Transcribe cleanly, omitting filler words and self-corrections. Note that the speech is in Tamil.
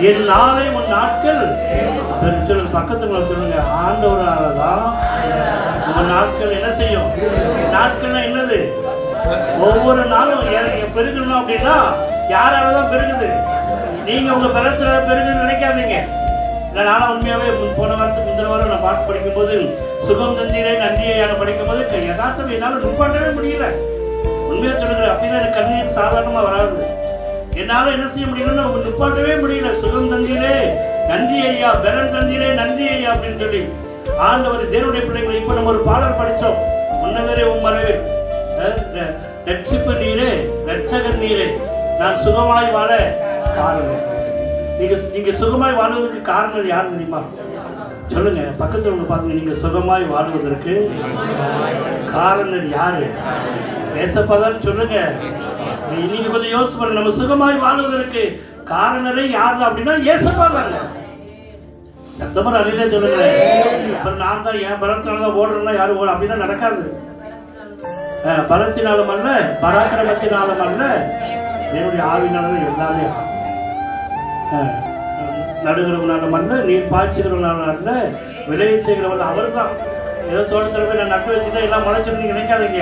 என் நாளை உன் நாட்கள் சொல்லுங்க, பக்கத்துல சொல்லுங்க, ஆண்டவரால தான் உங்க நாட்கள் என்ன செய்யும். நாட்கள்னா என்னது? ஒவ்வொரு நாளும் பெருகணும் அப்படின்னா யாராலதான் பெருகுது? நீங்க உங்க பலத்துல பெருகுன்னு நினைக்காதீங்க. இல்லை, நானும் உண்மையாவே போன வாரத்துக்கு முந்தின வாரம் நான் பாட்டு படிக்கும்போது சுகம் தந்தீரே நன்றியான படிக்கும்போது யதார்த்தம் என்னால் நிப்பாட்டவே முடியல. உண்மையா சொல்லுங்க, அப்படின்னா எனக்கு கண்ணீர் சாதாரணமா வராது. என்னால என்ன செய்ய முடியலன்னு நிப்பாட்டவே முடியல. சுகம் தந்தீரே நன்றி ஐயா, பலன் தந்தீரே நன்றி ஐயா அப்படின்னு சொல்லி ஆண்டவர் தேவனுடைய பிள்ளைகளை இப்ப நம்ம ஒரு பாடல் படித்தோம். முன்னவரே உம்மரவே ரட்சிப்பு நீரே, ரட்சகர் நீரே, நான் சுகமாய் வாழ காரணம். நீங்க சுகமாய் வாழ்வதற்கு காரணம் யார் தெரியுமா? சொல்லுங்க, பக்கத்தில் உள்ள பாருங்க. நீங்க சுகமாய் வாழ்வதற்கு காரணம் யாரு? பேசப்பதான் சொல்லுங்க. நீங்க கொஞ்சம் யோசிச்சு பாருங்க. நம்ம சுகமாய் வாழ்வதற்கு காரணரே யாரு அப்படின்னா ஏசப்பா தாங்க. சத்தமர் அழிலே சொல்லுங்க. நான் தான் என் பலத்தினாலதான் ஓடுறேன்னா யாரும் ஓட அப்படின்னா நடக்காது. பலத்தினாலும் அல்ல, பராக்கிரமத்தினாலும் அல்ல, என்னுடைய ஆவினாலும் எல்லாமே. நடுகிறவனாலும் அல்ல, நீர் பாய்ச்சுகிறவனாலும் அல்ல, விளைய செய்கிறவன் அவர் தான். ஏதோ தோட்டத்தில் போய் நான் நட்டு வச்சுட்டா எல்லாம் முளைச்சிருந்து நினைக்காதீங்க.